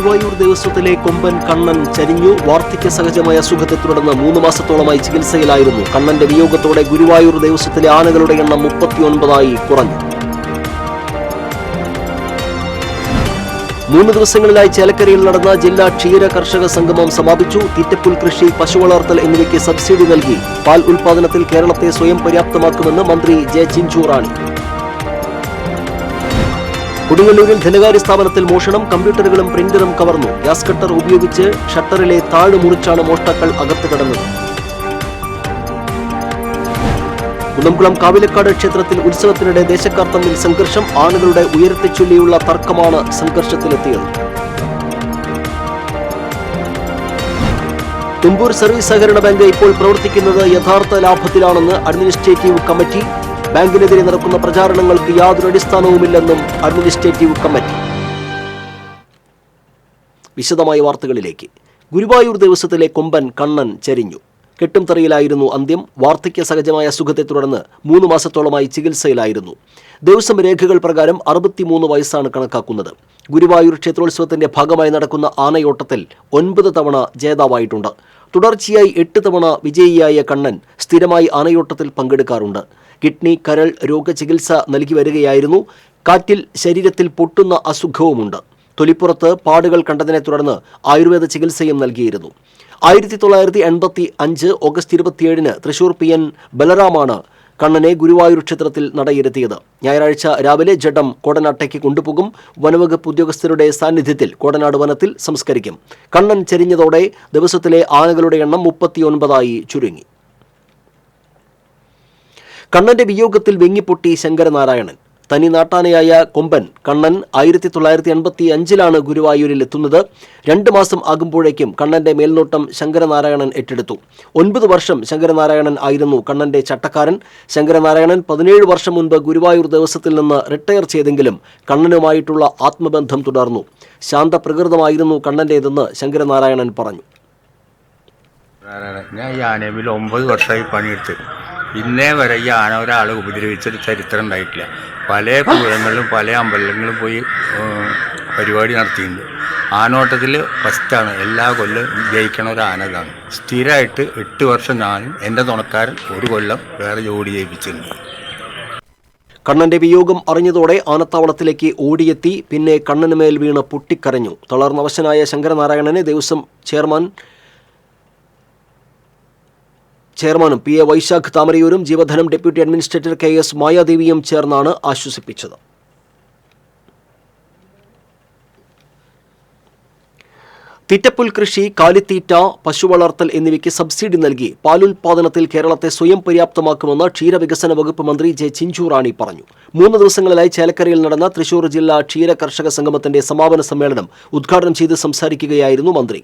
ഗുരുവായൂർ ദേവസ്വത്തിലെ കൊമ്പൻ കണ്ണൻ ചരിഞ്ഞു. വാർദ്ധക്യ സഹജമായ അസുഖത്തെ തുടർന്ന് 3 മാസത്തോളമായി ചികിത്സയിലായിരുന്നു. കണ്ണന്റെ വിയോഗത്തോടെ ഗുരുവായൂർ ദേവസ്വത്തിലെ ആനകളുടെ എണ്ണം 39 കുറഞ്ഞു. 3 ദിവസങ്ങളിലായി ചേലക്കരയിൽ നടന്ന ജില്ലാ ക്ഷീര കർഷക സംഗമം സമാപിച്ചു. തീറ്റപ്പുൽ കൃഷി, പശുവളർത്തൽ എന്നിവയ്ക്ക് സബ്സിഡി നൽകി പാൽ ഉൽപാദനത്തിൽ കേരളത്തെ സ്വയം പര്യാപ്തമാക്കുമെന്ന് മന്ത്രി ജെ ചിഞ്ചുറാണി. കൊടുങ്ങല്ലൂരിൽ ധനകാര്യ സ്ഥാപനത്തിൽ മോഷണം. കമ്പ്യൂട്ടറുകളും പ്രിന്ററും കവർന്നു. ഗ്യാസ് കട്ടർ ഉപയോഗിച്ച് ഷട്ടറിലെ താഴ് മുറിച്ചാണ് മോഷ്ടാക്കൾ അകത്ത് കടന്നത്. കുന്നംകുളം കാവിലക്കാട് ക്ഷേത്രത്തിൽ ഉത്സവത്തിനിടെ ദേശക്കാർ തമ്മിൽ സംഘർഷം. ആനകളുടെ ഉയരത്തെ ചൊല്ലിയുള്ള തർക്കമാണ് സംഘർഷത്തിലെത്തിയത്. തുമ്പൂർ സർവീസ് സഹകരണ ബാങ്ക് ഇപ്പോൾ പ്രവർത്തിക്കുന്നത് യഥാർത്ഥ ലാഭത്തിലാണെന്ന് അഡ്മിനിസ്ട്രേറ്റീവ് കമ്മിറ്റി. ബാങ്കിനെതിരെ നടക്കുന്ന പ്രചാരണങ്ങൾക്ക് യാതൊരു അടിസ്ഥാനവുമില്ലെന്നും അഡ്മിനിസ്ട്രേറ്റീവ് കമ്മിറ്റി. വിശദമായ വാർത്തകളിലേക്ക്. ഗുരുവായൂർ ദേവസ്വത്തിലെ കൊമ്പൻ കണ്ണൻ ചരിഞ്ഞു. കെട്ടുംതറയിലായിരുന്നു അന്ത്യം. വാർദ്ധക്യ സഹജമായ അസുഖത്തെ തുടർന്ന് 3 മാസത്തോളമായി ചികിത്സയിലായിരുന്നു. ദേവസ്വം രേഖകൾ പ്രകാരം 63 വയസ്സാണ് കണക്കാക്കുന്നത്. ഗുരുവായൂർ ക്ഷേത്രോത്സവത്തിന്റെ ഭാഗമായി നടക്കുന്ന ആനയോട്ടത്തിൽ 9 തവണ ജേതാവായിട്ടുണ്ട്. തുടർച്ചയായി 8 തവണ വിജയിയായ കണ്ണൻ സ്ഥിരമായി ആനയോട്ടത്തിൽ പങ്കെടുക്കാറുണ്ട്. കിഡ്നി, കരൾ രോഗചികിത്സ നൽകി വരികയായിരുന്നു. കാറ്റിൽ ശരീരത്തിൽ പൊട്ടുന്ന അസുഖവുമുണ്ട്. തൊലിപ്പുറത്ത് പാടുകൾ കണ്ടതിനെ തുടർന്ന് ആയുർവേദ ചികിത്സയും നൽകിയിരുന്നു. 1985 ഓഗസ്റ്റ് 27 തൃശൂർ PN ബലറാമാണ് കണ്ണനെ ഗുരുവായൂർ ക്ഷേത്രത്തിൽ നടയിരുത്തിയത്. ഞായറാഴ്ച രാവിലെ ജഡം കോടനാട്ടേക്ക് കൊണ്ടുപോകും. വനവകുപ്പ് ഉദ്യോഗസ്ഥരുടെ സാന്നിധ്യത്തിൽ കോടനാട് വനത്തിൽ സംസ്കരിക്കും. കണ്ണൻ ചെരിഞ്ഞതോടെ ദിവസത്തിലെ ആനകളുടെ എണ്ണം 39 ചുരുങ്ങി. കണ്ണന്റെ വിയോഗത്തിൽ വെങ്ങിപ്പൊട്ടി ശങ്കരനാരായണൻ. തനി നാട്ടാനയായ കൊമ്പൻ കണ്ണൻ 1985 ഗുരുവായൂരിൽ എത്തുന്നത്. 2 മാസം ആകുമ്പോഴേക്കും കണ്ണന്റെ മേൽനോട്ടം ശങ്കരനാരായണൻ ഏറ്റെടുത്തു. 9 വർഷം ശങ്കരനാരായണൻ ആയിരുന്നു കണ്ണന്റെ ചട്ടക്കാരൻ. ശങ്കരനാരായണൻ 17 വർഷം മുൻപ് ഗുരുവായൂർ ദേവസ്വത്തിൽ നിന്ന് റിട്ടയർ ചെയ്തെങ്കിലും കണ്ണനുമായിട്ടുള്ള ആത്മബന്ധം തുടർന്നു. ശാന്തപ്രകൃതമായിരുന്നു കണ്ണന്റേതെന്ന് ശങ്കരനാരായണൻ പറഞ്ഞു. ഞാൻ ഈ ആനയിൽ 9 വർഷമായി പണിയെടുത്ത് ഇന്നേ വരെ ഈ ആന ഒരാളെ ഉപദ്രവിച്ചൊരു ചരിത്രം ഉണ്ടായിട്ടില്ല. പല പൂരങ്ങളിലും പല അമ്പലങ്ങളിലും പോയി പരിപാടി നടത്തിയിട്ടുണ്ട്. ആനോട്ടത്തിൽ ഫസ്റ്റാണ്. എല്ലാ കൊല്ലം ജയിക്കണ ഒരു ആന ഇതാണ്. സ്ഥിരമായിട്ട് 8 വർഷം ഞാനും എൻ്റെ തുണക്കാരൻ 1 കൊല്ലം വേറെ ജോഡി ജയിപ്പിച്ചിട്ടുണ്ട്. കണ്ണന്റെ വിയോഗം അറിഞ്ഞതോടെ ആനത്താവളത്തിലേക്ക് ഓടിയെത്തി. പിന്നെ കണ്ണന് മേൽ വീണ് പൊട്ടിക്കരഞ്ഞു. തളർന്നവശനായ ശങ്കരനാരായണനെ ദേവസ്വം ചെയർമാനും PA വൈശാഖ് താമരയൂരും ജീവധനം ഡെപ്യൂട്ടി അഡ്മിനിസ്ട്രേറ്റർ KS മായാദേവിയും ചേർന്നാണ് ആശ്വസിപ്പിച്ചത്. തീറ്റപ്പുൽ കൃഷി, കാലിത്തീറ്റ, പശുവളർത്തൽ എന്നിവയ്ക്ക് സബ്സിഡി നൽകി പാലുൽപാദനത്തിൽ കേരളത്തെ സ്വയം പര്യാപ്തമാക്കുമെന്ന് ക്ഷീരവികസന വകുപ്പ് മന്ത്രി ജെ ചിഞ്ചുറാണി പറഞ്ഞു. 3 ദിവസങ്ങളിലായി ചേലക്കരയിൽ നടന്ന തൃശൂർ ജില്ലാ ക്ഷീര കർഷക സംഗമത്തിന്റെ സമാപന സമ്മേളനം ഉദ്ഘാടനം ചെയ്ത് സംസാരിക്കുകയായിരുന്നു മന്ത്രി.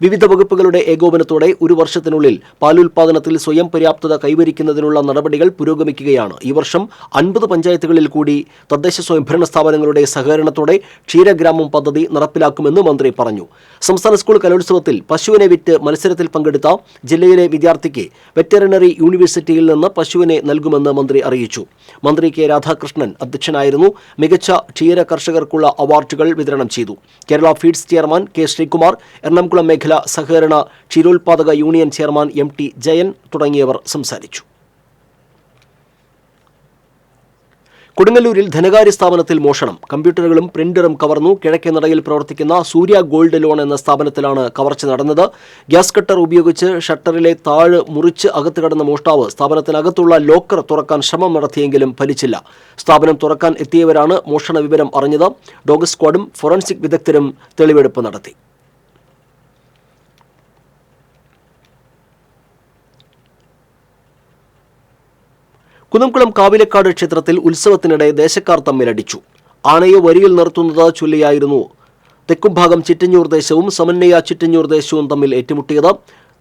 വിവിധ വകുപ്പുകളുടെ ഏകോപനത്തോടെ 1 വർഷത്തിനുള്ളിൽ പാലുൽപാദനത്തിൽ സ്വയം പര്യാപ്തത കൈവരിക്കുന്നതിനുള്ള നടപടികൾ പുരോഗമിക്കുകയാണ്. ഈ വർഷം 50 പഞ്ചായത്തുകളിൽ കൂടി തദ്ദേശ സ്വയംഭരണ സ്ഥാപനങ്ങളുടെ സഹകരണത്തോടെ ക്ഷീരഗ്രാമം പദ്ധതി നടപ്പിലാക്കുമെന്ന് മന്ത്രി പറഞ്ഞു. സംസ്ഥാന സ്കൂൾ കലോത്സവത്തിൽ പശുവിനെ വിറ്റ് മത്സരത്തിൽ പങ്കെടുത്ത ജില്ലയിലെ വിദ്യാർത്ഥിക്ക് വെറ്ററിനറി യൂണിവേഴ്സിറ്റിയിൽ നിന്ന് പശുവിനെ നൽകുമെന്ന് മന്ത്രി അറിയിച്ചു. മന്ത്രി K രാധാകൃഷ്ണൻ അധ്യക്ഷനായിരുന്നു. മികച്ച ക്ഷീര കർഷകർക്കുള്ള അവാർഡുകൾ വിതരണം ചെയ്തു. Kerala feeds chairman K Sreekumar, Ernakulam മേഖല സഹകരണ ക്ഷീരോത്പാദക യൂണിയൻ ചെയർമാൻ MT ജയൻ തുടങ്ങിയവർ സംസാരിച്ചു. കൊടുങ്ങല്ലൂരിൽ ധനകാര്യ സ്ഥാപനത്തിൽ മോഷണം. കമ്പ്യൂട്ടറുകളും പ്രിന്ററും കവർന്നു. കിഴക്കേനടയിൽ പ്രവർത്തിക്കുന്ന സൂര്യ ഗോൾഡ് ലോൺ എന്ന സ്ഥാപനത്തിലാണ് കവർച്ച നടന്നത്. ഗ്യാസ് കട്ടർ ഉപയോഗിച്ച് ഷട്ടറിലെ താഴ് മുറിച്ച് അകത്ത് കടന്ന മോഷ്ടാവ് സ്ഥാപനത്തിനകത്തുള്ള ലോക്കർ തുറക്കാൻ ശ്രമം നടത്തിയെങ്കിലും ഫലിച്ചില്ല. സ്ഥാപനം തുറക്കാൻ എത്തിയവരാണ് മോഷണ വിവരം അറിഞ്ഞത്. ഡോഗ് സ്ക്വാഡും ഫോറൻസിക് വിദഗ്ധരും തെളിവെടുപ്പ് നടത്തി. കുന്നംകുളം കാവിലക്കാട് ക്ഷേത്രത്തിൽ ഉത്സവത്തിനിടെ ദേശക്കാർ തമ്മിലടിച്ചു. ആനയെ വരിയിൽ നിർത്തുന്നത് ചൊല്ലിയായിരുന്നു തെക്കുംഭാഗം ചിറ്റഞ്ഞൂർ ദേശവും സമന്വയ ചിറ്റഞ്ഞൂർ ദേശവും തമ്മിൽ ഏറ്റുമുട്ടിയത്.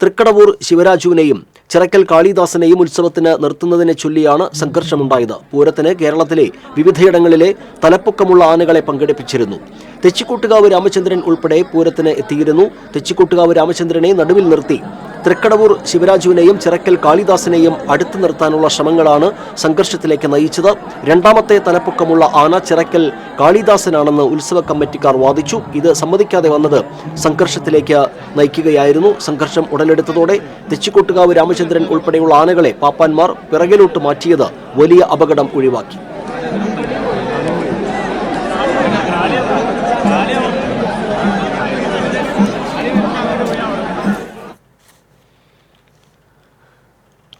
തൃക്കടവൂർ ശിവരാജുവിനെയും ചിറക്കൽ കാളിദാസനെയും ഉത്സവത്തിന് നിർത്തുന്നതിനെ ചൊല്ലിയാണ് സംഘർഷമുണ്ടായത്. പൂരത്തിന് കേരളത്തിലെ വിവിധയിടങ്ങളിലെ തലപ്പൊക്കമുള്ള ആനകളെ പങ്കെടുപ്പിച്ചിരുന്നു. തെച്ചിക്കോട്ടുകാവ് രാമചന്ദ്രൻ ഉൾപ്പെടെ പൂരത്തിന് എത്തിയിരുന്നു. തെച്ചിക്കോട്ടുകാവ് രാമചന്ദ്രനെ നടുവിൽ നിർത്തി തൃക്കടവൂർ ശിവരാജുവിനെയും ചിറക്കൽ കാളിദാസിനെയും അടുത്തു നിർത്താനുള്ള ശ്രമങ്ങളാണ് സംഘർഷത്തിലേക്ക് നയിച്ചത്. രണ്ടാമത്തെ തലപ്പൊക്കമുള്ള ആന ചിറക്കൽ കാളിദാസനാണെന്ന് ഉത്സവ കമ്മിറ്റിക്കാർ വാദിച്ചു. ഇത് സമ്മതിക്കാതെ വന്നത് സംഘർഷത്തിലേക്ക് നയിക്കുകയായിരുന്നു. സംഘർഷം ഉടലെടുത്തതോടെ തെച്ചിക്കോട്ടുകാവ് രാമചന്ദ്രൻ ഉൾപ്പെടെയുള്ള ആനകളെ പാപ്പാന്മാർ പിറകിലോട്ട് മാറ്റിയത് വലിയ അപകടം ഒഴിവാക്കി.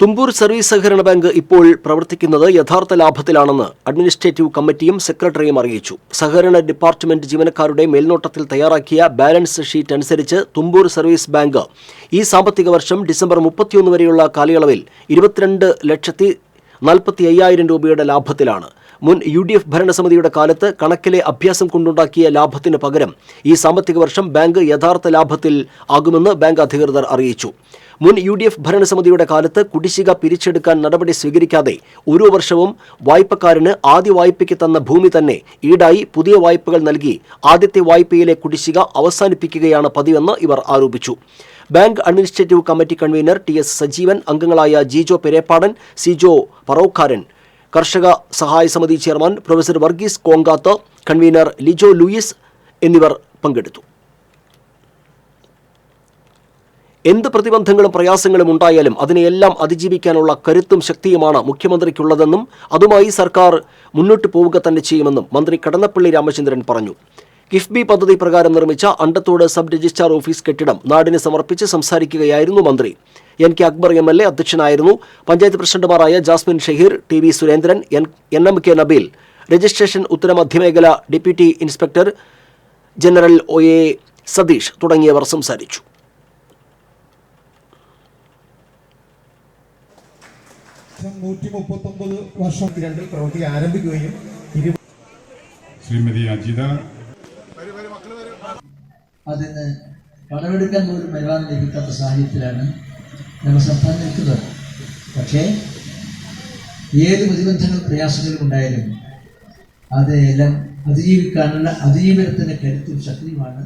തുമ്പൂർ സർവീസ് സഹകരണ ബാങ്ക് ഇപ്പോൾ പ്രവർത്തിക്കുന്നത് യഥാർത്ഥ ലാഭത്തിലാണെന്ന് അഡ്മിനിസ്ട്രേറ്റീവ് കമ്മിറ്റിയും സെക്രട്ടറിയും അറിയിച്ചു. സഹകരണ ഡിപ്പാർട്ട്മെന്റ് ജീവനക്കാരുടെ മേൽനോട്ടത്തിൽ തയ്യാറാക്കിയ ബാലൻസ് ഷീറ്റ് അനുസരിച്ച് തുമ്പൂർ സർവീസ് ബാങ്ക് ഈ സാമ്പത്തിക വർഷം ഡിസംബർ 31 വരെയുള്ള കാലയളവിൽ 22,45,000 രൂപയുടെ ലാഭത്തിലാണ്. മുൻ UDF ഭരണസമിതിയുടെ കാലത്ത് കണക്കിലെ അഭ്യാസം കൊണ്ടുണ്ടാക്കിയ ലാഭത്തിന് പകരം ഈ സാമ്പത്തിക വർഷം ബാങ്ക് യഥാർത്ഥ ലാഭത്തിൽ ആകുമെന്ന് ബാങ്ക് അധികൃതർ അറിയിച്ചു. മുൻ UDF ഭരണസമിതിയുടെ കാലത്ത് കുടിശ്ശിക പിരിച്ചെടുക്കാൻ നടപടി സ്വീകരിക്കാതെ ഓരോ വർഷവും വായ്പക്കാരന് ആദ്യ വായ്പയ്ക്ക് തന്ന ഭൂമി തന്നെ ഈടായി പുതിയ വായ്പകൾ നൽകി ആദ്യത്തെ വായ്പയിലെ കുടിശ്ശിക അവസാനിപ്പിക്കുകയാണ് പതിവെന്ന് ഇവർ ആരോപിച്ചു. Bank administrative committee convener TS Sajeevan, അംഗങ്ങളായ ജിജോ പെരേപ്പാടൻ, സിജോ പറോക്കാരൻ, കർഷക സഹായ സമിതി chairman professor Varghese Konkath, convener Lijo Louis എന്നിവർ പങ്കെടുത്തു. എന്ത് പ്രതിബന്ധങ്ങളും പ്രയാസങ്ങളും ഉണ്ടായാലും അതിനെയെല്ലാം അതിജീവിക്കാനുള്ള കരുത്തും ശക്തിയുമാണ് മുഖ്യമന്ത്രിക്കുള്ളതെന്നും അതുമായി സർക്കാർ മുന്നോട്ട് പോവുക തന്നെ ചെയ്യുമെന്നും മന്ത്രി കടന്നപ്പള്ളി രാമചന്ദ്രൻ പറഞ്ഞു. കിഫ്ബി പദ്ധതി പ്രകാരം നിർമ്മിച്ച അണ്ടത്തോട് സബ് രജിസ്ട്രാർ ഓഫീസ് കെട്ടിടം നാടിന് സമർപ്പിച്ച് സംസാരിക്കുകയായിരുന്നു മന്ത്രി. NK അക്ബർ MLA അധ്യക്ഷനായിരുന്നു. പഞ്ചായത്ത് പ്രസിഡന്റുമാരായ Jasmine Shaheer, TV Surendran, NMK Nabeel, registration ഉത്തര മധ്യമേഖല deputy inspector general OA Satheesh തുടങ്ങിയവർ സംസാരിച്ചു. പ്രവൃത്തി ആരംഭിക്കുകയും ശ്രീമതി അജിത അതിന് പണമെടുക്കാൻ പോലും വരുമാനം ലഭിക്കാത്ത സാഹചര്യത്തിലാണ് ഞങ്ങൾ സംസ്ഥാനം നിൽക്കുന്നത്. പക്ഷേ ഏത് പ്രതിബന്ധങ്ങളും പ്രയാസങ്ങളും ഉണ്ടായാലും അതെല്ലാം അതിജീവിക്കാനുള്ള അതിജീവനത്തിൻ്റെ കരുത്തും ശക്തിയുമാണ്.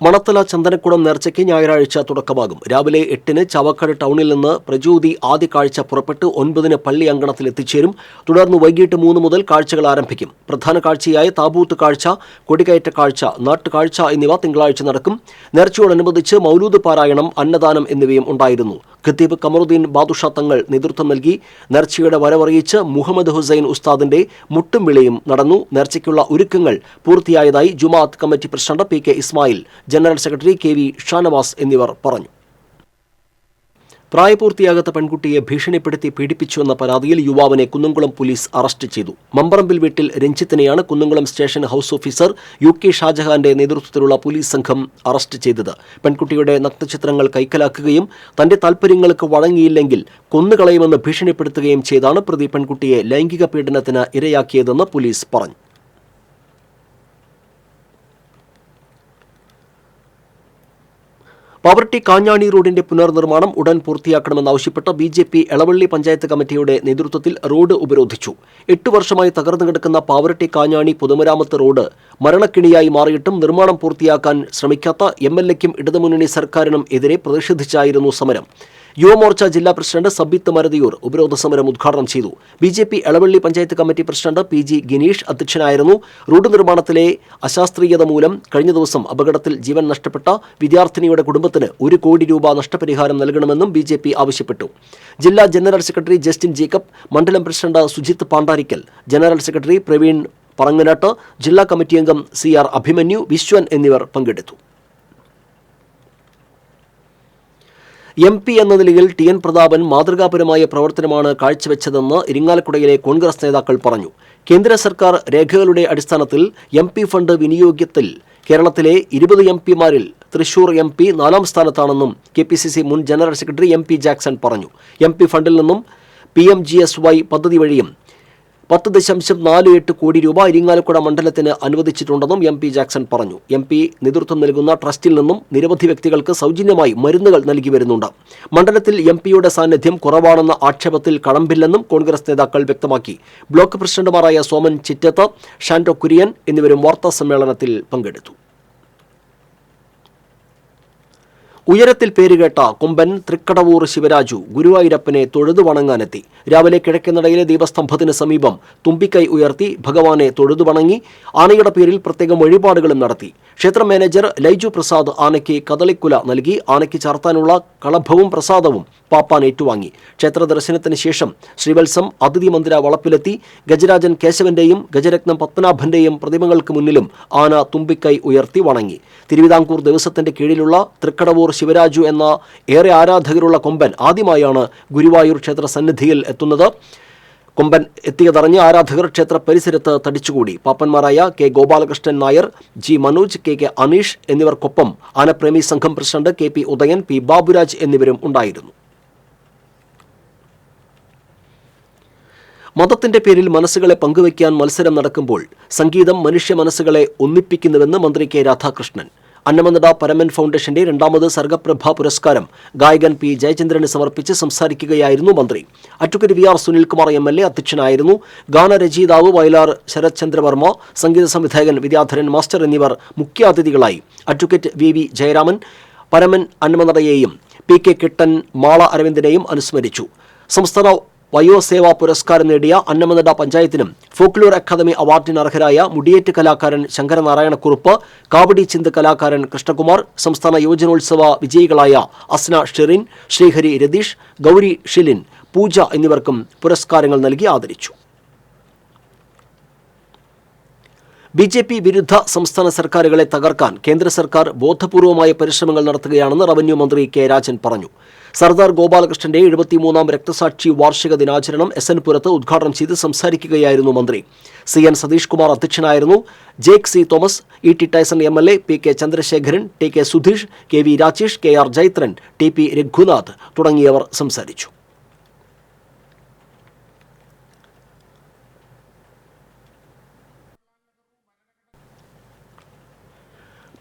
മണത്തല ചന്ദനക്കുടം നേർച്ചയ്ക്ക് ഞായറാഴ്ച തുടക്കമാകും. രാവിലെ 8-ന് ചാവക്കാട് ടൗണിൽ നിന്ന് പ്രചോദി ആദ്യ കാഴ്ച പുറപ്പെട്ട് 9-ന് പള്ളി അങ്കണത്തിൽ എത്തിച്ചേരും. തുടർന്ന് വൈകിട്ട് 3 മുതൽ കാഴ്ചകൾ ആരംഭിക്കും. പ്രധാന കാഴ്ചയായ താബൂത്ത് കാഴ്ച, കൊടികയറ്റ കാഴ്ച, നാട്ടുകാഴ്ച എന്നിവ തിങ്കളാഴ്ച നടക്കും. നേർച്ചയോടനുബന്ധിച്ച് മൗലൂദ് പാരായണം, അന്നദാനം എന്നിവയും ഉണ്ടായിരുന്നു. ഖത്തീബ് കമറുദ്ദീൻ ബാദുഷ തങ്ങൾ നേതൃത്വം നൽകി. നേർച്ചയുടെ വരവറിയിച്ച് മുഹമ്മദ് ഹുസൈൻ ഉസ്താദിന്റെ മുട്ടും വിളിയും നടന്നു. നേർച്ചയ്ക്കുള്ള ഒരുക്കങ്ങൾ പൂർത്തിയായതായി ജുമാഅത്ത് committee president PK Ismail, general secretary KV Shanavas എന്നിവർ പറഞ്ഞു. പ്രായപൂർത്തിയാകാത്ത പെൺകുട്ടിയെ ഭീഷണിപ്പെടുത്തി പീഡിപ്പിച്ചുവെന്ന പരാതിയിൽ യുവാവിനെ കുന്നംകുളം പോലീസ് അറസ്റ്റ് ചെയ്തു. മമ്പറമ്പിൽ വീട്ടിൽ രഞ്ജിത്തിനെയാണ് Kunnamkulam station house officer UK ഷാജഹാന്റെ നേതൃത്വത്തിലുള്ള പോലീസ് സംഘം അറസ്റ്റ് ചെയ്തത്. പെൺകുട്ടിയുടെ നഗ്നചിത്രങ്ങൾ കൈക്കലാക്കുകയും തന്റെ താൽപര്യങ്ങൾക്ക് വഴങ്ങിയില്ലെങ്കിൽ കൊന്നുകളയുമെന്ന് ഭീഷണിപ്പെടുത്തുകയും ചെയ്താണ് പ്രതി പെൺകുട്ടിയെ ലൈംഗിക പീഡനത്തിന് ഇരയാക്കിയതെന്ന് പോലീസ് പറഞ്ഞു. പാവർട്ടി കാഞ്ഞാണി റോഡിന്റെ പുനർനിർമ്മാണം ഉടൻ പൂർത്തിയാക്കണമെന്നാവശ്യപ്പെട്ട് BJP എളവള്ളി പഞ്ചായത്ത് കമ്മിറ്റിയുടെ നേതൃത്വത്തിൽ റോഡ് ഉപരോധിച്ചു. 8 വർഷമായി തകർന്നു കിടക്കുന്ന പാവർട്ടി കാഞ്ഞാണി പൊതുമരാമത്ത് റോഡ് മരണക്കിണിയായി മാറിയിട്ടും നിർമ്മാണം പൂർത്തിയാക്കാൻ ശ്രമിക്കാത്ത MLAയ്ക്കും ഇടതുമുന്നണി സർക്കാരിനും എതിരെ പ്രതിഷേധിച്ചായിരുന്നു സമരം. യുവമോർച്ച ജില്ലാ പ്രസിഡന്റ് സബിത്ത് മരതിയൂർ ഉപരോധ സമരം ഉദ്ഘാടനം ചെയ്തു. BJP Elavally panchayat committee president PG Gineesh അധ്യക്ഷനായിരുന്നു. റോഡ് നിർമ്മാണത്തിലെ അശാസ്ത്രീയത മൂലം കഴിഞ്ഞ ദിവസം അപകടത്തിൽ ജീവൻ നഷ്ടപ്പെട്ട വിദ്യാർത്ഥിനിയുടെ കുടുംബത്തിന് 1 കോടി രൂപ നഷ്ടപരിഹാരം നൽകണമെന്നും BJP ആവശ്യപ്പെട്ടു. ജില്ലാ ജനറൽ സെക്രട്ടറി ജസ്റ്റിൻ ജേക്കബ്, മണ്ഡലം president Sujith Pandarikkal, general secretary Praveen Paranganatt, ജില്ലാ കമ്മിറ്റി അംഗം CR അഭിമന്യു, വിശ്വൻ എന്നിവർ പങ്കെടുത്തു. MP എന്ന നിലയിൽ TN പ്രതാപൻ മാതൃകാപരമായ പ്രവർത്തനമാണ് കാഴ്ചവെച്ചതെന്ന് ഇരിങ്ങാലക്കുടയിലെ കോൺഗ്രസ് നേതാക്കൾ പറഞ്ഞു. കേന്ദ്ര സർക്കാർ രേഖകളുടെ അടിസ്ഥാനത്തിൽ MP ഫണ്ട് വിനിയോഗത്തിൽ കേരളത്തിലെ 20 MPമാരിൽ തൃശൂർ MP 4ാം സ്ഥാനത്താണെന്നും KPCC മുൻ ജനറൽ സെക്രട്ടറി MP ജാക്സൺ പറഞ്ഞു. MP ഫണ്ടിൽ നിന്നും PMGSY പദ്ധതി വഴിയും 10.48 കോടി രൂപ ഇരിങ്ങാലക്കുട മണ്ഡലത്തിന് അനുവദിച്ചിട്ടുണ്ടെന്നും MP ജാക്സൺ പറഞ്ഞു. MP നേതൃത്വം നൽകുന്ന ട്രസ്റ്റിൽ നിന്നും നിരവധി വ്യക്തികൾക്ക് സൗജന്യമായി മരുന്നുകൾ നൽകി വരുന്നുണ്ട്. മണ്ഡലത്തിൽ MPയുടെ സാന്നിധ്യം കുറവാണെന്ന ആക്ഷേപത്തിൽ കഴമ്പില്ലെന്നും കോൺഗ്രസ് നേതാക്കൾ വ്യക്തമാക്കി. ബ്ലോക്ക് പ്രസിഡന്റുമാരായ സോമൻ ചിറ്റത്ത്, ഷാൻഡോ കുര്യൻ എന്നിവരും വാർത്താ സമ്മേളനത്തിൽ പങ്കെടുത്തു. ഉയരത്തിൽ പേരുകേട്ട കൊമ്പൻ തൃക്കടവൂർ ശിവരാജു ഗുരുവായൂരപ്പനെ തൊഴുതു വണങ്ങാനെത്തി. രാവിലെ കിഴക്കേനടയിലെ ദീപസ്തംഭത്തിന് സമീപം തുമ്പിക്കൈ ഉയർത്തി ഭഗവാനെ തൊഴുതു വണങ്ങി. ആനയുടെ പേരിൽ പ്രത്യേകം വഴിപാടുകളും നടത്തി. ക്ഷേത്ര മാനേജർ ലൈജു പ്രസാദ് ആനയ്ക്ക് കദളിക്കുല നൽകി. ആനയ്ക്ക് ചാർത്താനുള്ള കളഭവും പ്രസാദവും പാപ്പാൻ ഏറ്റുവാങ്ങി. ക്ഷേത്ര ദർശനത്തിന് ശേഷം ശ്രീവത്സം അതിഥി മന്ദിര വളപ്പിലെത്തി. ഗജരാജൻ കേശവന്റെയും ഗജരത്നം പത്മനാഭന്റെയും പ്രതിമകൾക്ക് മുന്നിലും ആന തുമ്പിക്കൈ ഉയർത്തി വണങ്ങി. തിരുവിതാംകൂർ ദേവസ്വത്തിന്റെ കീഴിലുള്ള തൃക്കടവൂർ ശിവരാജു എന്ന ഏറെ ആരാധകരുള്ള കൊമ്പൻ ആദ്യമായാണ് ഗുരുവായൂർ ക്ഷേത്ര സന്നിധിയിൽ എത്തുന്നത്. കൊമ്പൻ എത്തിയതറിഞ്ഞ് ആരാധകർ ക്ഷേത്ര പരിസരത്ത് തടിച്ചുകൂടി. പാപ്പന്മാരായ K Gopalakrishnan Nair, G Manoj, K Aneesh എന്നിവർക്കൊപ്പം ആനപ്രേമി സംഘം president KP Udayan, P Baburaj എന്നിവരും ഉണ്ടായിരുന്നു. മതത്തിന്റെ പേരിൽ മനസ്സുകളെ പങ്കുവയ്ക്കാൻ മത്സരം നടക്കുമ്പോൾ സംഗീതം മനുഷ്യ മനസ്സുകളെ ഒന്നിപ്പിക്കുന്നുവെന്ന് മന്ത്രി K രാധാകൃഷ്ണൻ. അന്നമനട പരമൻ ഫൗണ്ടേഷന്റെ 2ാമത് സർഗപ്രഭ പുരസ്കാരം ഗായകൻ P ജയചന്ദ്രന് സമർപ്പിച്ച് സംസാരിക്കുകയായിരുന്നു മന്ത്രി. അഡ്വക്കേറ്റ് VR സുനിൽകുമാർ MLA അധ്യക്ഷനായിരുന്നു. ഗാനരചയിതാവ് വയലാർ ശരത് ചന്ദ്രവർമ്മ, സംഗീത സംവിധായകൻ വിദ്യാധരൻ മാസ്റ്റർ എന്നിവർ മുഖ്യാതിഥികളായി. അഡ്വക്കേറ്റ് VV ജയരാമൻ പരമൻ അന്നമനടയെയും PK കിട്ടൻ, മാള അരവിന്ദനെയും അനുസ്മരിച്ചു. സംസ്ഥാന വയോസേവാ പുരസ്കാരം നേടിയ അന്നമനട പഞ്ചായത്തിനും ഫോക്ലോർ അക്കാദമി അവാർഡിന് അർഹരായ മുടിയേറ്റ് കലാകാരൻ ശങ്കരനാരായണക്കുറുപ്പ്, കാവടി ചിന്ത് കലാകാരൻ കൃഷ്ണകുമാർ, സംസ്ഥാന യുവജനോത്സവ വിജയികളായ അസ്ന ഷെറിൻ, ശ്രീഹരി രതീഷ്, ഗൗരി ഷിലിൻ, പൂജ എന്നിവർക്കും പുരസ്കാരങ്ങൾ നൽകി ആദരിച്ചു. BJP വിരുദ്ധ സംസ്ഥാന സർക്കാരുകളെ തകർക്കാൻ കേന്ദ്ര സർക്കാർ ബോധപൂർവമായ പരിശ്രമങ്ങൾ നടത്തുകയാണെന്ന് റവന്യൂ മന്ത്രി K രാജൻ പറഞ്ഞു. സർദാർ ഗോപാലകൃഷ്ണന്റെ 73ാം രക്തസാക്ഷി വാർഷിക ദിനാചരണം SN പുരത്ത് ഉദ്ഘാടനം ചെയ്ത് സംസാരിക്കുകയായിരുന്നു മന്ത്രി. CN സതീഷ് കുമാർ അധ്യക്ഷനായിരുന്നു. Jake C Thomas, ET Tyson MLA, PK Chandrasekharan, TK Sudheesh, KV Rajesh, KR Jaithran, TP Raghunath തുടങ്ങിയവർ സംസാരിച്ചു.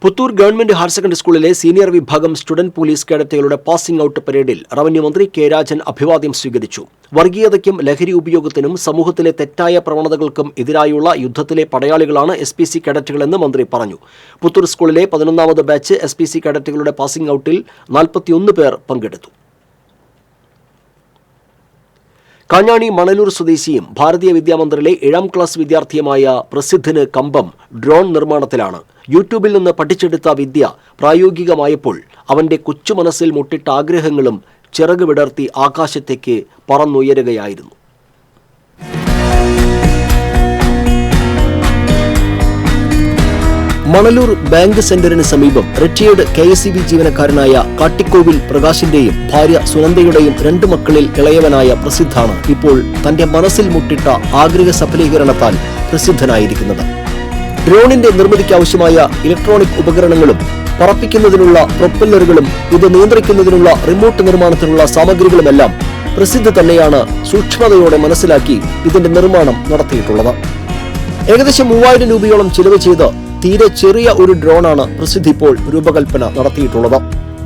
പുത്തൂർ ഗവൺമെന്റ് ഹയർ സെക്കൻഡറി സ്കൂളിലെ സീനിയർ വിഭാഗം സ്റ്റുഡന്റ് പോലീസ് കേഡറ്റുകളുടെ പാസിംഗ് ഔട്ട് പരേഡിൽ റവന്യൂ മന്ത്രി K രാജൻ അഭിവാദ്യം സ്വീകരിച്ചു. വർഗീയതയ്ക്കും ലഹരി ഉപയോഗത്തിനും സമൂഹത്തിലെ തെറ്റായ പ്രവണതകൾക്കും എതിരായുള്ള യുദ്ധത്തിലെ പടയാളികളാണ് SPC കേഡറ്റുകളെന്ന് മന്ത്രി പറഞ്ഞു. പുത്തൂർ സ്കൂളിലെ 11ാമത് ബാച്ച് SPC കേഡറ്റുകളുടെ പാസിംഗ് ഔട്ടിൽ 41 പേർ പങ്കെടുത്തു. കാഞ്ഞാണി മണലൂർ സ്വദേശിയും ഭാരതീയ വിദ്യാമന്ദിറിലെ 7ാം ക്ലാസ് വിദ്യാർത്ഥിയുമായ പ്രസിദ്ധിന് കമ്പം ഡ്രോൺ നിർമ്മാണത്തിലാണ്. യൂട്യൂബിൽ നിന്ന് പഠിച്ചെടുത്ത വിദ്യ പ്രായോഗികമായപ്പോൾ അവന്റെ കൊച്ചു മനസ്സിൽ മുട്ടിട്ട ആഗ്രഹങ്ങളും ചിറക് വിടർത്തി ആകാശത്തേക്ക് പറന്നുയരുകയായിരുന്നു. മണലൂർ ബാങ്ക് സെന്ററിന് സമീപം റിട്ടയേർഡ് KSEB ജീവനക്കാരനായ കാട്ടിക്കോവിൽ പ്രകാശിന്റെയും ഭാര്യ സുനന്ദയുടെയും 2 മക്കളിൽ ഇളയവനായ പ്രസിദ്ധാണ് ഇപ്പോൾ തന്റെ മനസ്സിൽ മുട്ടിട്ട ആഗ്രഹ സഫലീകരണത്താൽ പ്രസിദ്ധനായിരിക്കുന്നത്. ഡ്രോണിന്റെ നിർമ്മിതിക്കാവശ്യമായ ഇലക്ട്രോണിക് ഉപകരണങ്ങളും പറപ്പിക്കുന്നതിനുള്ള പ്രൊപ്പല്ലറുകളും ഇത് നിയന്ത്രിക്കുന്നതിനുള്ള റിമോട്ട് നിർമ്മാണത്തിനുള്ള സാമഗ്രികളുമെല്ലാം പ്രസിദ്ധ തന്നെയാണ് സൂക്ഷ്മതയോടെ മനസ്സിലാക്കി ഇതിന്റെ നിർമ്മാണം നടത്തിയിട്ടുള്ളത്. ഏകദേശം 3000 രൂപയോളം ചിലവ് ചെയ്ത് തീരെ ചെറിയ ഒരു ഡ്രോണാണ് പ്രസിദ്ധ് ഇപ്പോൾ രൂപകൽപ്പന നടത്തിയിട്ടുള്ളത്.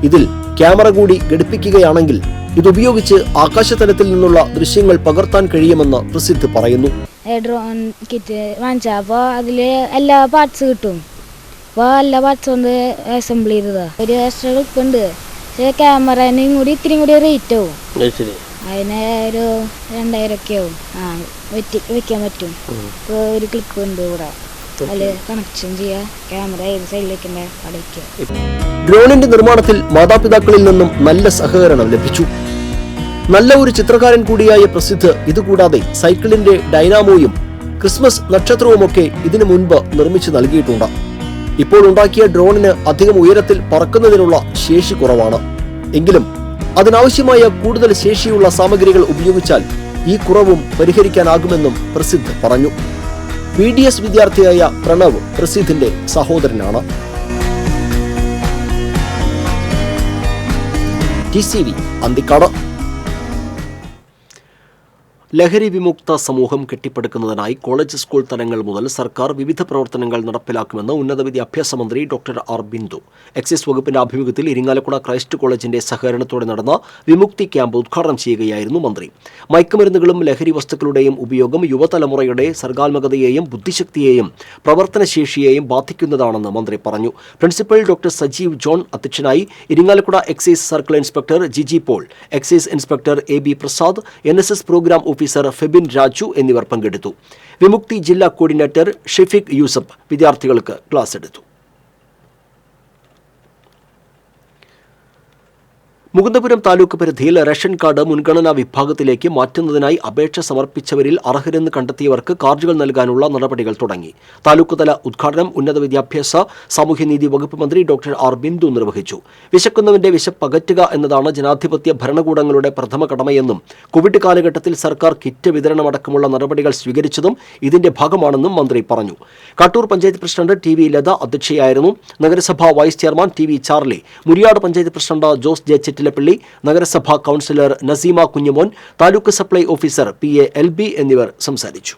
ഇതിൽ ക്യാമറ കൂടി ഘടിപ്പിക്കുകയാണെങ്കിൽ ഇതുപയോഗിച്ച് ആകാശതലത്തിൽ നിന്നുള്ള ദൃശ്യങ്ങൾ പകർത്താൻ കഴിയുമെന്ന് പ്രസിദ്ധ് പറയുന്നു. ഡ്രോൺ കിറ്റ് വാങ്ങിച്ചപ്പോൾ അതിൽ എല്ലാ പാർട്സ് കിട്ടും. അപ്പോൾ എല്ലാ പാർട്സ് കൊണ്ട് അസംബിൾ ചെയ്തതാ. ഒരു എക്സ്ട്രാ ക്ലിപ്പ് ഉണ്ട്. പക്ഷേ ക്യാമറനും കൂടി ഇത്തിരി കൂടി റേറ്റ് ആവും. അതിന് ഒരു 2000 ഒക്കെ ആവും. വെക്കാൻ പറ്റും. ഇപ്പോൾ ഒരു ക്ലിപ്പ് ഉണ്ട് ഇവിടെ. അതിൽ കണക്ഷൻ ചെയ്യുക, ക്യാമറ ഏത് സൈഡിലേക്ക് അടയ്ക്കുക. ഡ്രോണിന്റെ നിർമ്മാണത്തിൽ മാതാപിതാക്കളിൽ നിന്നും നല്ല സഹകരണം ലഭിച്ചു. നല്ല ഒരു ചിത്രകാരൻ കൂടിയായ പ്രസിദ്ധ് ഇതുകൂടാതെ സൈക്കിളിന്റെ ഡൈനാമോയും ക്രിസ്മസ് നക്ഷത്രവുമൊക്കെ ഇതിനു മുൻപ് നിർമ്മിച്ചു നൽകിയിട്ടുണ്ട്. ഇപ്പോൾ ഉണ്ടാക്കിയ ഡ്രോണിന് അധികം ഉയരത്തിൽ പറക്കുന്നതിനുള്ള ശേഷി കുറവാണ്. എങ്കിലും അതിനാവശ്യമായ കൂടുതൽ ശേഷിയുള്ള സാമഗ്രികൾ ഉപയോഗിച്ചാൽ ഈ കുറവും പരിഹരിക്കാനാകുമെന്നും പ്രസിദ്ധ് പറഞ്ഞു. BDS വിദ്യാർത്ഥിയായ പ്രണവ് പ്രസിദ്ധിന്റെ സഹോദരനാണ്. TCV അന്തിക്കാട്. ലഹരി വിമുക്ത സമൂഹം കെട്ടിപ്പടുക്കുന്നതിനായി കോളേജ് സ്കൂൾ തലങ്ങൾ മുതൽ സർക്കാർ വിവിധ പ്രവർത്തനങ്ങൾ നടപ്പിലാക്കുമെന്ന് ഉന്നത വിദ്യാഭ്യാസ മന്ത്രി ഡോക്ടർ ആർ ബിന്ദു എക്സൈസ് വകുപ്പിന്റെ ആഭിമുഖ്യത്തിൽ ഇരിങ്ങാലക്കുട ക്രൈസ്റ്റ് കോളേജിന്റെ സഹകരണത്തോടെ നടന്ന വിമുക്തി ക്യാമ്പ് ഉദ്ഘാടനം ചെയ്യുകയായിരുന്നു മന്ത്രി. മയക്കുമരുന്നുകളും ലഹരി വസ്തുക്കളുടെയും ഉപയോഗം യുവതലമുറയുടെ സർഗാത്മകതയെയും ബുദ്ധിശക്തിയെയും പ്രവർത്തനശേഷിയെയും ബാധിക്കുന്നതാണെന്ന് മന്ത്രി പറഞ്ഞു. പ്രിൻസിപ്പൽ ഡോക്ടർ സജീവ് ജോൺ അധ്യക്ഷനായി. Irinjalakuda excise circle inspector Jiji Paul, excise inspector A B Prasad, NSS programme officer Febin Raju എന്നിവർ പങ്കെടുത്തു. വിമുക്തി ജില്ലാ കോർഡിനേറ്റർ ഷെഫീഖ് യൂസഫ് വിദ്യാർത്ഥികൾക്ക് ക്ലാസ് എടുത്തു. മുകുന്ദപുരം താലൂക്ക് പരിധിയിൽ റേഷൻ കാർഡ് മുൻഗണനാ വിഭാഗത്തിലേക്ക് മാറ്റുന്നതിനായി അപേക്ഷ സമർപ്പിച്ചവരിൽ അർഹരെന്ന് കണ്ടെത്തിയവർക്ക് കാർഡുകൾ നൽകാനുള്ള നടപടികൾ തുടങ്ങി. താലൂക്ക് തല ഉദ്ഘാടനം ഉന്നത വിദ്യാഭ്യാസ സാമൂഹ്യനീതി വകുപ്പ് മന്ത്രി ഡോക്ടർ ആർ ബിന്ദു നിർവഹിച്ചു. വിശക്കുന്നവന്റെ വിശപ്പകറ്റുക എന്നതാണ് ജനാധിപത്യ ഭരണകൂടങ്ങളുടെ പ്രഥമ കടമയെന്നും കോവിഡ് കാലഘട്ടത്തിൽ സർക്കാർ കിറ്റ് വിതരണമടക്കമുള്ള നടപടികൾ സ്വീകരിച്ചതും ഇതിന്റെ ഭാഗമാണെന്നും മന്ത്രി പറഞ്ഞു. Kattoor panchayat president T V Latha അധ്യക്ഷയായിരുന്നു. നഗരസഭാ vice chairman T V Charlie, Muriyad panchayat president Jose J Chittilappally, നഗരസഭാ councillor Naseema Kunjumon, taluk supply officer PA LB എന്നിവർ സംസാരിച്ചു.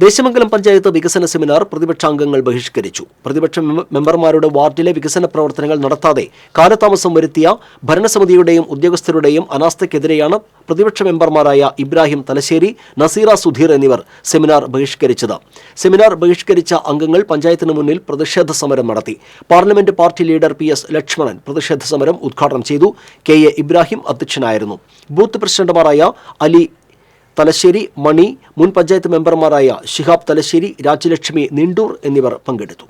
ദേശമംഗലം പഞ്ചായത്ത് വികസന സെമിനാർ പ്രതിപക്ഷാംഗങ്ങൾ ബഹിഷ്കരിച്ചു. പ്രതിപക്ഷ മെമ്പർമാരുടെ വാർഡിലെ വികസന പ്രവർത്തനങ്ങൾ നടത്താതെ കാലതാമസം വരുത്തിയ ഭരണസമിതിയുടെയും ഉദ്യോഗസ്ഥരുടെയും അനാസ്ഥയ്ക്കെതിരെയാണ് പ്രതിപക്ഷ മെമ്പർമാരായ ഇബ്രാഹിം തലശ്ശേരി, നസീറ സുധീർ എന്നിവർ സെമിനാർ ബഹിഷ്കരിച്ചത്. സെമിനാർ ബഹിഷ്കരിച്ച അംഗങ്ങൾ പഞ്ചായത്തിന് മുന്നിൽ പ്രതിഷേധ സമരം നടത്തി. Parliament party leader PS Lakshmanan പ്രതിഷേധ സമരം ഉദ്ഘാടനം ചെയ്തു. KA ഇബ്രാഹിം അധ്യക്ഷനായിരുന്നു. ബൂത്ത് പ്രസിഡന്റുമാരായ അലി തലശ്ശേരി, മണി, മുൻ പഞ്ചായത്ത് മെമ്പർമാരായ ശിഹാബ് തലശ്ശേരി, രാജ്യലക്ഷ്മി നിണ്ടൂർ എന്നിവർ പങ്കെടുത്തു.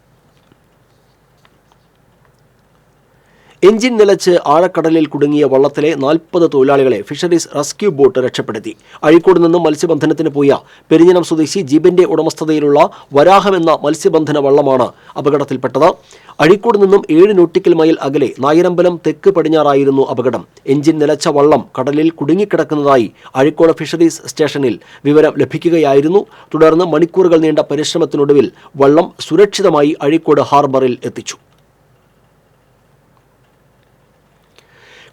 എഞ്ചിൻ നിലച്ച് ആഴക്കടലിൽ കുടുങ്ങിയ വള്ളത്തിലെ 40 തൊഴിലാളികളെ ഫിഷറീസ് റെസ്ക്യൂ ബോട്ട് രക്ഷപ്പെടുത്തി. അഴീക്കോട് നിന്നും മത്സ്യബന്ധനത്തിന് പോയ പെരിഞ്ഞനം സ്വദേശി ജീബന്റെ ഉടമസ്ഥതയിലുള്ള വരാഹം എന്ന മത്സ്യബന്ധന വള്ളമാണ് അപകടത്തിൽപ്പെട്ടത്. അഴീക്കോട് നിന്നും 7 നോട്ടിക്കൽ മൈൽ അകലെ നായരമ്പലം തെക്ക് പടിഞ്ഞാറായിരുന്നു അപകടം. എഞ്ചിൻ നിലച്ച വള്ളം കടലിൽ കുടുങ്ങിക്കിടക്കുന്നതായി അഴീക്കോട് ഫിഷറീസ് സ്റ്റേഷനിൽ വിവരം ലഭിക്കുകയായിരുന്നു. തുടർന്ന് മണിക്കൂറുകൾ നീണ്ട പരിശ്രമത്തിനൊടുവിൽ വള്ളം സുരക്ഷിതമായി അഴീക്കോട് ഹാർബറിൽ എത്തിച്ചു.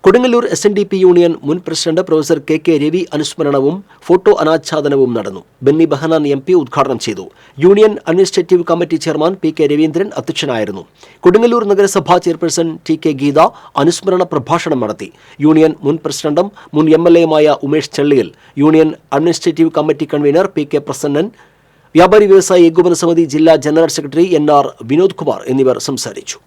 കൊടുങ്ങല്ലൂർ SNDP യൂണിയൻ മുൻ പ്രസിഡന്റ് പ്രൊഫസർ KK രവി അനുസ്മരണവും ഫോട്ടോ അനാച്ഛാദനവും നടന്നു. ബെന്നി ബെഹനാൻ MP ഉദ്ഘാടനം ചെയ്തു. Union administrative committee chairman PK Raveendran അധ്യക്ഷനായിരുന്നു. കൊടുങ്ങല്ലൂർ നഗരസഭാ ചെയർപേഴ്സൺ TK ഗീത അനുസ്മരണ പ്രഭാഷണം നടത്തി. യൂണിയൻ മുൻ പ്രസിഡന്റും മുൻ MLAയുമായ Umesh Chelliyil, union administrative committee convener PK Prasannan, വ്യാപാരി വ്യവസായി ഏകോപന സമിതി ജില്ലാ general secretary NR Vinod Kumar എന്നിവർ സംസാരിച്ചു.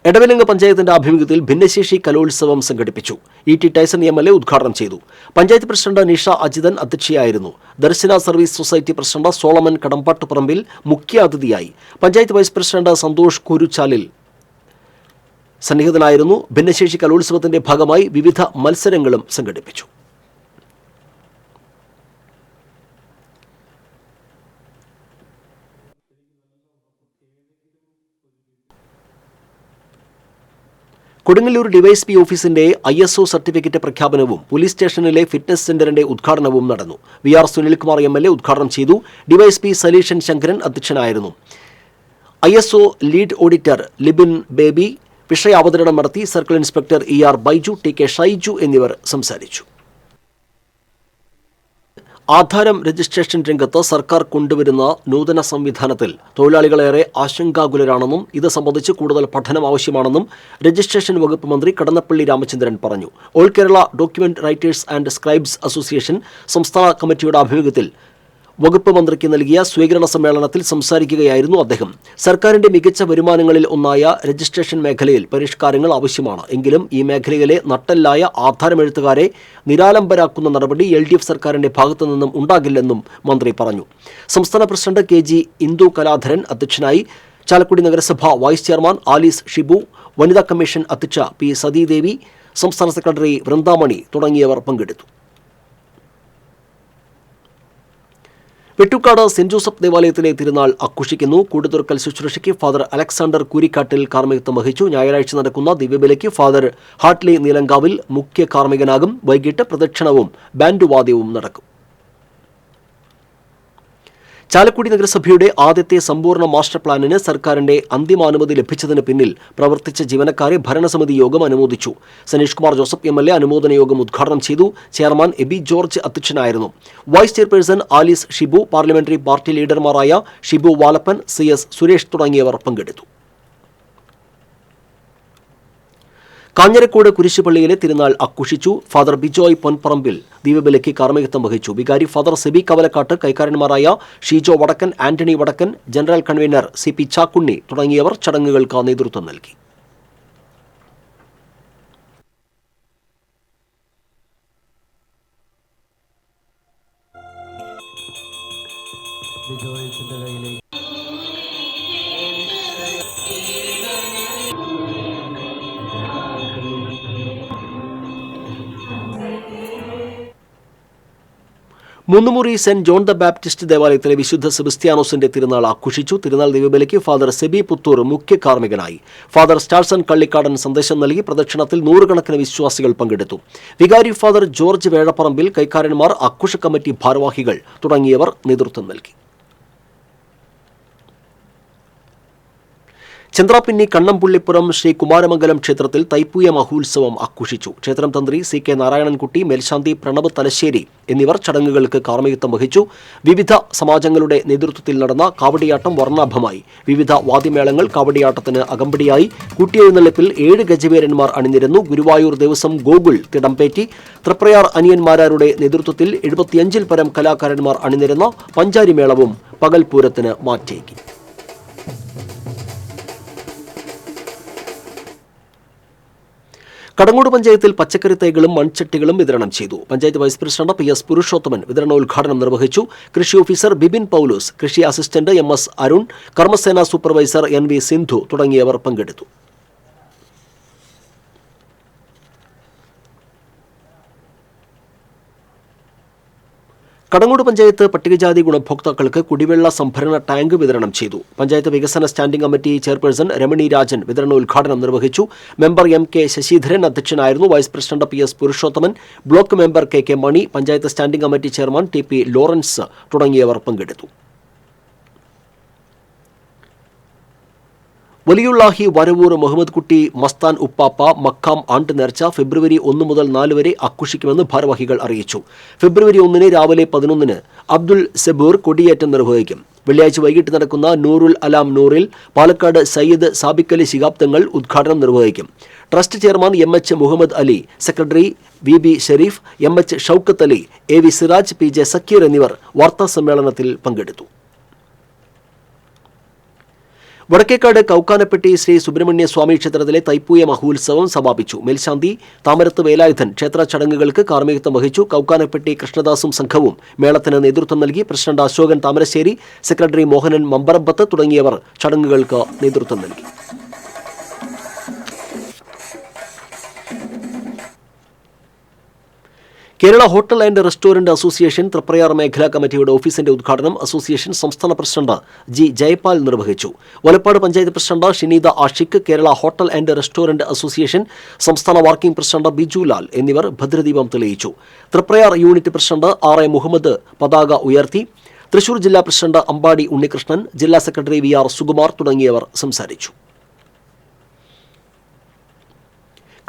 എടവലങ്ങ് പഞ്ചായത്തിന്റെ ആഭിമുഖ്യത്തിൽ ഭിന്നശേഷി കലോത്സവം സംഘടിപ്പിച്ചു. ET ടൈസൺ MLA ഉദ്ഘാടനം ചെയ്തു. പഞ്ചായത്ത് പ്രസിഡന്റ് നിഷ അജിതൻ അധ്യക്ഷയായിരുന്നു. Darshana service society president Solomon Kadambattuparambil മുഖ്യാതിഥിയായി. പഞ്ചായത്ത് വൈസ് പ്രസിഡന്റ് സന്തോഷ് കുരുച്ചാലിൽ സന്നിഹിതനായിരുന്നു. ഭിന്നശേഷി കലോത്സവത്തിന്റെ ഭാഗമായി വിവിധ മത്സരങ്ങളും സംഘടിപ്പിച്ചു. കൊടുങ്ങല്ലൂർ ഡിവൈഎസ്പി ഓഫീസിന്റെ ISO സർട്ടിഫിക്കറ്റ് പ്രഖ്യാപനവും പോലീസ് സ്റ്റേഷനിലെ ഫിറ്റ്നസ് സെന്ററിന്റെ ഉദ്ഘാടനവും നടന്നു. VR സുനിൽകുമാർ MLA ഉദ്ഘാടനം ചെയ്തു. ഡിവൈഎസ്പി സലീഷൻ ശങ്കരൻ അധ്യക്ഷനായിരുന്നു. ISO lead auditor Libin Baby വിഷയാവതരണം നടത്തി. Circle inspector ER Baiju, TK Shaiju എന്നിവർ സംസാരിച്ചു. ആധാരം രജിസ്ട്രേഷൻ രംഗത്ത് സർക്കാർ കൊണ്ടുവരുന്ന നൂതന സംവിധാനത്തിൽ തൊഴിലാളികളേറെ ആശങ്കാകുലരാണെന്നും ഇത് സംബന്ധിച്ച് കൂടുതൽ പഠനം ആവശ്യമാണെന്നും രജിസ്ട്രേഷൻ വകുപ്പ് മന്ത്രി കടന്നപ്പള്ളി രാമചന്ദ്രൻ പറഞ്ഞു. All Kerala document writers and scribes association സംസ്ഥാന കമ്മിറ്റിയുടെ ആഭിമുഖ്യത്തിൽ വകുപ്പ് മന്ത്രിക്ക് നൽകിയ സ്വീകരണ സമ്മേളനത്തിൽ സംസാരിക്കുകയായിരുന്നു അദ്ദേഹം. സർക്കാരിന്റെ മികച്ച വരുമാനങ്ങളിൽ ഒന്നായ രജിസ്ട്രേഷൻ മേഖലയിൽ പരിഷ്കാരങ്ങൾ ആവശ്യമാണ്. എങ്കിലും ഈ മേഖലയിലെ നട്ടെല്ലായ ആധാരമെഴുത്തുകാരെ നിരാലംബരാക്കുന്ന നടപടി LDF സർക്കാരിന്റെ ഭാഗത്തു നിന്നും ഉണ്ടാകില്ലെന്നും മന്ത്രി പറഞ്ഞു. സംസ്ഥാന പ്രസിഡന്റ് KG ഇന്ദു കലാധരൻ അധ്യക്ഷനായി. ചാലക്കുടി നഗരസഭ വൈസ് ചെയർമാൻ ആലീസ് ഷിബു, വനിതാ കമ്മീഷൻ അധ്യക്ഷ P സതീദേവി, സംസ്ഥാന സെക്രട്ടറി വൃന്ദാമണി തുടങ്ങിയവർ പങ്കെടുത്തു. വെട്ടുക്കാട് സെന്റ് ജോസഫ് ദേവാലയത്തിലെ തിരുനാൾ ആഘോഷിക്കുന്നു. കൂടുതുറക്കൽ ശുശ്രൂഷയ്ക്ക് ഫാദർ അലക്സാണ്ടർ കൂരിക്കാട്ടിൽ കാർമ്മികത്വം വഹിച്ചു. ഞായറാഴ്ച നടക്കുന്ന ദിവ്യബലിക്ക് ഫാദർ ഹാർട്ട്ലി നീലങ്കാവിൽ മുഖ്യ കാർമ്മികനാകും. വൈകിട്ട് പ്രദക്ഷിണവും ബാൻഡുവാദ്യവും നടക്കും. ചാലക്കുടി നഗരസഭയുടെ ആദ്യത്തെ സമ്പൂർണ്ണ മാസ്റ്റർ പ്ലാനിന് സർക്കാരിന്റെ അന്തിമാനുമതി ലഭിച്ചതിന് പിന്നിൽ പ്രവർത്തിച്ച ജീവനക്കാരെ ഭരണസമിതി യോഗം അനുമോദിച്ചു. സനീഷ് കുമാർ ജോസഫ് MLA അനുമോദന യോഗം ഉദ്ഘാടനം ചെയ്തു. ചെയർമാൻ എബി ജോർജ് അധ്യക്ഷനായിരുന്നു. Vice chairperson Alice Shibu, parliamentary party ലീഡർമാരായ ഷിബു വാലപ്പൻ, CS സുരേഷ് തുടങ്ങിയവർ പങ്കെടുത്തു. കാഞ്ഞിരക്കോട് കുരിശുപള്ളിയിലെ തിരുനാൾ ആഘോഷിച്ചു. ഫാദർ ബിജോയ് പൊൻപറമ്പിൽ ദീപബലിക്ക് കാർമ്മികത്വം വഹിച്ചു. വികാരി ഫാദർ സെബി കവലക്കാട്ട്, കൈക്കാരന്മാരായ ഷീജോ വടക്കൻ, ആന്റണി വടക്കൻ, ജനറൽ കൺവീനർ CP ചാക്കുണ്ണി തുടങ്ങിയവർ ചടങ്ങുകൾക്ക് നേതൃത്വം നൽകി. മുന്നുമുറി സെന്റ് ജോൺ ദ ബാപ്റ്റിസ്റ്റ് ദേവാലയത്തിലെ വിശുദ്ധ സെബസ്ത്യാനോസിന്റെ തിരുനാൾ ആഘോഷിച്ചു. തിരുനാൾ ദിവ്യബലിക്ക് ഫാദർ സെബി പുത്തൂർ മുഖ്യ കാർമ്മികനായി. ഫാദർ സ്റ്റാർസൺ കള്ളിക്കാടൻ സന്ദേശം നൽകി. പ്രദക്ഷിണത്തിൽ നൂറുകണക്കിന് വിശ്വാസികൾ പങ്കെടുത്തു. വികാരി ഫാദർ ജോർജ് വേഴപ്പറമ്പിൽ, കൈക്കാരന്മാർ, ആഘോഷ കമ്മിറ്റി ഭാരവാഹികൾ തുടങ്ങിയവർ നേതൃത്വം നൽകി. ചന്ദ്രാപിന്നി കണ്ണംപുള്ളിപ്പുറം ശ്രീ കുമാരമംഗലം ക്ഷേത്രത്തിൽ തൈപ്പൂയ മഹോത്സവം ആഘോഷിച്ചു. ക്ഷേത്രം തന്ത്രി CK നാരായണൻകുട്ടി, മേൽശാന്തി പ്രണബ് തലശ്ശേരി എന്നിവർ ചടങ്ങുകൾക്ക് കാർമ്മികത്വം വഹിച്ചു. വിവിധ സമാജങ്ങളുടെ നേതൃത്വത്തിൽ നടന്ന കാവടിയാട്ടം വർണ്ണാഭമായി. വിവിധ വാദ്യമേളങ്ങൾ കാവടിയാട്ടത്തിന് അകമ്പടിയായി. കൂട്ടിയെഴുന്നള്ളിപ്പിൽ 7 ഗജവീരന്മാർ അണിനിരന്നു. ഗുരുവായൂർ ദേവസ്വം ഗോകുൽ തിടമ്പേറ്റി. തൃപ്രയാർ അനിയന്മാരുടെ നേതൃത്വത്തിൽ 75-ൽ പരം കലാകാരന്മാർ അണിനിരന്ന പഞ്ചാരിമേളവും പകൽപൂരത്തിന് മാറ്റേകി. കടങ്ങോട് പഞ്ചായത്തിൽ പച്ചക്കറി തൈകളും മൺചട്ടികളും വിതരണം ചെയ്തു. Panchayat vice president PS Purushothaman വിതരണോദ്ഘാടനം നിർവഹിച്ചു. കൃഷി ഓഫീസർ ബിബിൻ പൗലോസ്, കൃഷി അസിസ്റ്റന്റ് MS അരുൺ, കർമ്മസേന സൂപ്പർവൈസർ NV സിന്ധു തുടങ്ങിയവർ പങ്കെടുത്തു. കടങ്ങോട് പഞ്ചായത്ത് പട്ടികജാതി ഗുണഭോക്താക്കൾക്ക് കുടിവെള്ള സംഭരണ ടാങ്ക് വിതരണം ചെയ്തു. പഞ്ചായത്ത് വികസന standing committee chairperson Ramani Rajan വിതരണോദ്ഘാടനം നിർവഹിച്ചു. മെമ്പർ MK ശശിധരൻ അധ്യക്ഷനായിരുന്നു. Vice president PS Purushothaman, block member KK Mani, panchayat standing committee chairman TP Lawrence തുടങ്ങിയവർ പങ്കെടുത്തു. വലിയുള്ളാഹി വരവൂർ മുഹമ്മദ് കുട്ടി മസ്താൻ ഉപ്പാപ്പ മക്കാം ആണ്ട് നേർച്ച ഫെബ്രുവരി 1 മുതൽ 4 വരെ ആഘോഷിക്കുമെന്ന് ഭാരവാഹികൾ അറിയിച്ചു. ഫെബ്രുവരി 1 രാവിലെ 11 അബ്ദുൽ സബൂർ കൊടിയേറ്റം നിർവഹിക്കും. വെള്ളിയാഴ്ച വൈകിട്ട് നടക്കുന്ന നൂറുൽ അലാം നൂറിൽ പാലക്കാട് സയ്യിദ് സാബിക്കലി ശിഹാബ് തങ്ങൾ ഉദ്ഘാടനം നിർവഹിക്കും. Trust chairman MH Muhammad Ali, secretary VB Shareef, MH Shoukath Ali, AV Siraj, PJ Sakkeer എന്നിവർ വാർത്താ സമ്മേളനത്തിൽ പങ്കെടുത്തു. വടക്കേക്കാട് കൗക്കാനപ്പെട്ടി ശ്രീ സുബ്രഹ്മണ്യ സ്വാമി ക്ഷേത്രത്തിലെ തൈപ്പൂയ മഹോത്സവം സമാപിച്ചു. മേൽശാന്തി താമരത്ത് വേലായുധൻ ക്ഷേത്ര ചടങ്ങുകൾക്ക് കാർമ്മികത്വം വഹിച്ചു. കൗക്കാനപ്പെട്ടി കൃഷ്ണദാസും സംഘവും മേളത്തിന് നേതൃത്വം നൽകി. പ്രസിഡന്റ് അശോകൻ താമരശ്ശേരി, സെക്രട്ടറി മോഹനൻ മമ്പറമ്പത്ത് തുടങ്ങിയവർ ചടങ്ങുകൾക്ക് നേതൃത്വം നൽകി. Kerala hotel and restaurant association Triprayar മേഖലാ കമ്മിറ്റിയുടെ ഓഫീസിന്റെ ഉദ്ഘാടനം അസോസിയേഷൻ സംസ്ഥാന പ്രസിഡന്റ് G ജയപാൽ നിർവഹിച്ചു. Valappad panchayat president Shineetha Ashiq, Kerala hotel and restaurant association സംസ്ഥാന വർക്കിംഗ് പ്രസിഡന്റ് ബിജു ലാൽ എന്നിവർ ഭദ്രദീപം തെളിയിച്ചു. Thriprayar unit president RA Muhammad പതാക ഉയർത്തി. തൃശൂർ ജില്ലാ പ്രസിഡന്റ് അമ്പാടി ഉണ്ണികൃഷ്ണൻ, ജില്ലാ സെക്രട്ടറി VR സുകുമാർ തുടങ്ങിയവർ സംസാരിച്ചു.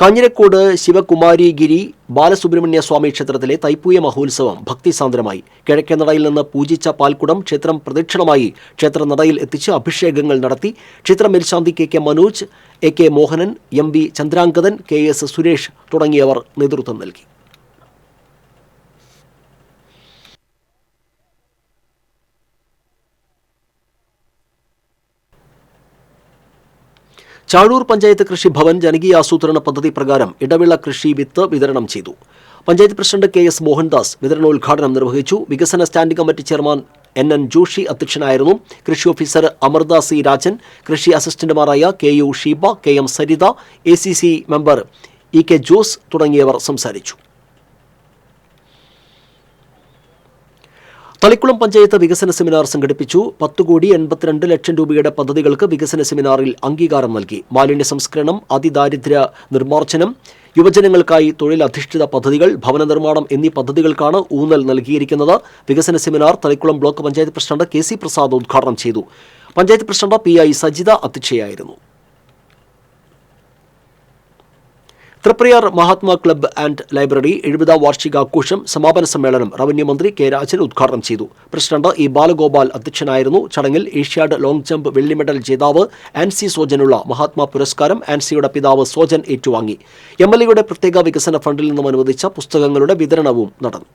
കാഞ്ഞിരക്കോട് ശിവകുമാരിഗിരി ബാലസുബ്രഹ്മണ്യ സ്വാമി ക്ഷേത്രത്തിലെ തൈപ്പൂയ മഹോത്സവം ഭക്തിസാന്ദ്രമായി. കിഴക്കേനടയിൽ നിന്ന് പൂജിച്ച പാൽക്കുടം ക്ഷേത്രം പ്രദക്ഷിണമായി ക്ഷേത്രനടയിൽ എത്തിച്ച് അഭിഷേകങ്ങൾ നടത്തി. ക്ഷേത്ര മേൽശാന്തി KK Manoj, AK Mohanan, MV Chandrangadhan, KS Suresh തുടങ്ങിയവർ നേതൃത്വം നൽകി. ചാഴൂർ പഞ്ചായത്ത് കൃഷിഭവൻ ജനകീയ ആസൂത്രണ പദ്ധതി പ്രകാരം ഇടവിള കൃഷി വിത്ത് വിതരണം ചെയ്തു. പഞ്ചായത്ത് പ്രസിഡന്റ് KS മോഹൻദാസ് വിതരണോദ്ഘാടനം നിർവഹിച്ചു. വികസന standing committee chairman NN Joshy അധ്യക്ഷനായിരുന്നു. കൃഷി ഓഫീസർ അമൃത C രാജൻ, കൃഷി അസിസ്റ്റന്റുമാരായ KU Sheeba, KM Saritha, ACC member EK Jose തുടങ്ങിയവർ സംസാരിച്ചു. തളിക്കുളം പഞ്ചായത്ത് വികസന സെമിനാർ സംഘടിപ്പിച്ചു. 10,82,00,000 രൂപയുടെ പദ്ധതികൾക്ക് വികസന സെമിനാറിൽ അംഗീകാരം നൽകി. മാലിന്യ സംസ്കരണം, അതിദാരിദ്ര്യ നിർമ്മാർജ്ജനം, യുവജനങ്ങൾക്കായി തൊഴിലധിഷ്ഠിത പദ്ധതികൾ, ഭവന നിർമ്മാണം എന്നീ പദ്ധതികൾക്കാണ് ഊന്നൽ നൽകിയിരിക്കുന്നത്. വികസന seminar Thalikulam block panchayat president KC Prasad ഉദ്ഘാടനം ചെയ്തു. പഞ്ചായത്ത് പ്രസിഡന്റ് PI സജിത അധ്യക്ഷയായിരുന്നു. Thriprayar Mahatma club and library 70ാം വാർഷികാഘോഷം സമാപന സമ്മേളനം റവന്യൂ മന്ത്രി K. രാജൻ ഉദ്ഘാടനം ചെയ്തു. President E. ബാലഗോപാൽ അധ്യക്ഷനായിരുന്നു. ചടങ്ങിൽ ഏഷ്യാഡ് ലോങ് ജമ്പ് വെള്ളി മെഡൽ ജേതാവ് ആൻസി സോജനുള്ള മഹാത്മാ പുരസ്കാരം ആൻസിയുടെ പിതാവ് സോജൻ ഏറ്റുവാങ്ങി. MLAയുടെ പ്രത്യേക വികസന ഫണ്ടിൽ നിന്നും അനുവദിച്ച പുസ്തകങ്ങളുടെ വിതരണവും നടന്നു.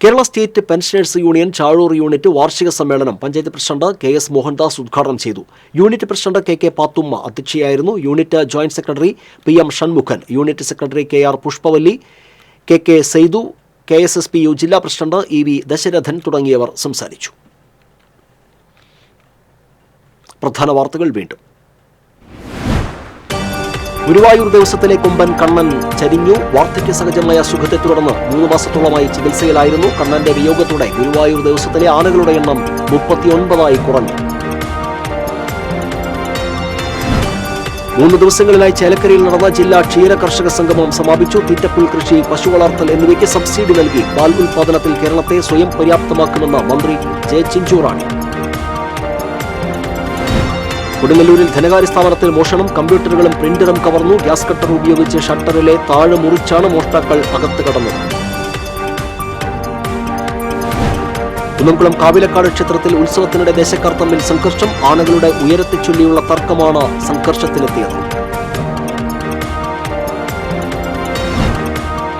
Kerala state pensioners union Chazhur unit വാർഷിക സമ്മേളനം പഞ്ചായത്ത് പ്രസിഡന്റ് KS മോഹൻദാസ് ഉദ്ഘാടനം ചെയ്തു. യൂണിറ്റ് പ്രസിഡന്റ് KK പാത്തുമ്മ അധ്യക്ഷയായിരുന്നു. Unit joint secretary PM Shanmukhan, unit secretary KR Pushpavalli, KK Saithu, KSSPU ജില്ലാ പ്രസിഡന്റ് EV ദശരഥൻ തുടങ്ങിയവർ സംസാരിച്ചു. പ്രധാന വാർത്തകൾ വീണ്ടും. ഗുരുവായൂർ ദേവസ്വത്തിലെ കൊമ്പൻ കണ്ണൻ ചരിഞ്ഞു. വാർദ്ധക്യ സഹജമായ അസുഖത്തെ തുടർന്ന് 3 മാസത്തോളമായി ചികിത്സയിലായിരുന്നു. കണ്ണന്റെ വിയോഗത്തോടെ ഗുരുവായൂർ ദേവസ്വത്തിലെ ആനകളുടെ എണ്ണം 39 കുറഞ്ഞു. 3 ദിവസങ്ങളിലായി ചേലക്കരയിൽ നടന്ന ജില്ലാ ക്ഷീര കർഷക സംഗമം സമാപിച്ചു. തീറ്റപ്പുൽ കൃഷി, പശു വളർത്തൽ എന്നിവയ്ക്ക് സബ്സിഡി നൽകി പാൽ ഉൽപാദനത്തിൽ കേരളത്തെ സ്വയം പര്യാപ്തമാക്കുമെന്ന് മന്ത്രി J. ചിഞ്ചുറാണി. കൊടുങ്ങല്ലൂരിൽ ധനകാര്യ സ്ഥാപനത്തിൽ മോഷണം, കമ്പ്യൂട്ടറുകളും പ്രിന്ററും കവർന്നു. ഗ്യാസ് കട്ടർ ഉപയോഗിച്ച് ഷട്ടറിലെ താഴെ മുറിച്ചാണ് മോഷ്ടാക്കൾ അകത്ത് കടന്നത്. കുന്നംകുളം കാവിലക്കാട് ക്ഷേത്രത്തിൽ ഉത്സവത്തിനിടെ ദേശക്കാർ തമ്മിൽ സംഘർഷം. ആനകളുടെ ഉയരത്തെ ചൊല്ലിയുള്ള തർക്കമാണ് സംഘർഷത്തിലെത്തിയത്.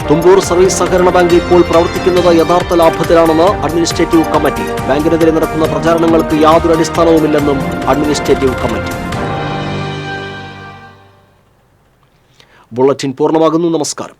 തുമ്പൂർ സർവീസ് സഹകരണ ബാങ്ക് ഇപ്പോൾ പ്രവർത്തിക്കുന്നത് യഥാർത്ഥ ലാഭത്തിലാണെന്ന് അഡ്മിനിസ്ട്രേറ്റീവ് കമ്മിറ്റി. ബാങ്കിനെതിരെ നടക്കുന്ന പ്രചാരണങ്ങൾക്ക് യാതൊരു അടിസ്ഥാനവുമില്ലെന്നും അഡ്മിനിസ്ട്രേറ്റീവ് കമ്മിറ്റി. ബുള്ളറ്റിൻ പൂർണ്ണമാകുന്നു. നമസ്കാരം.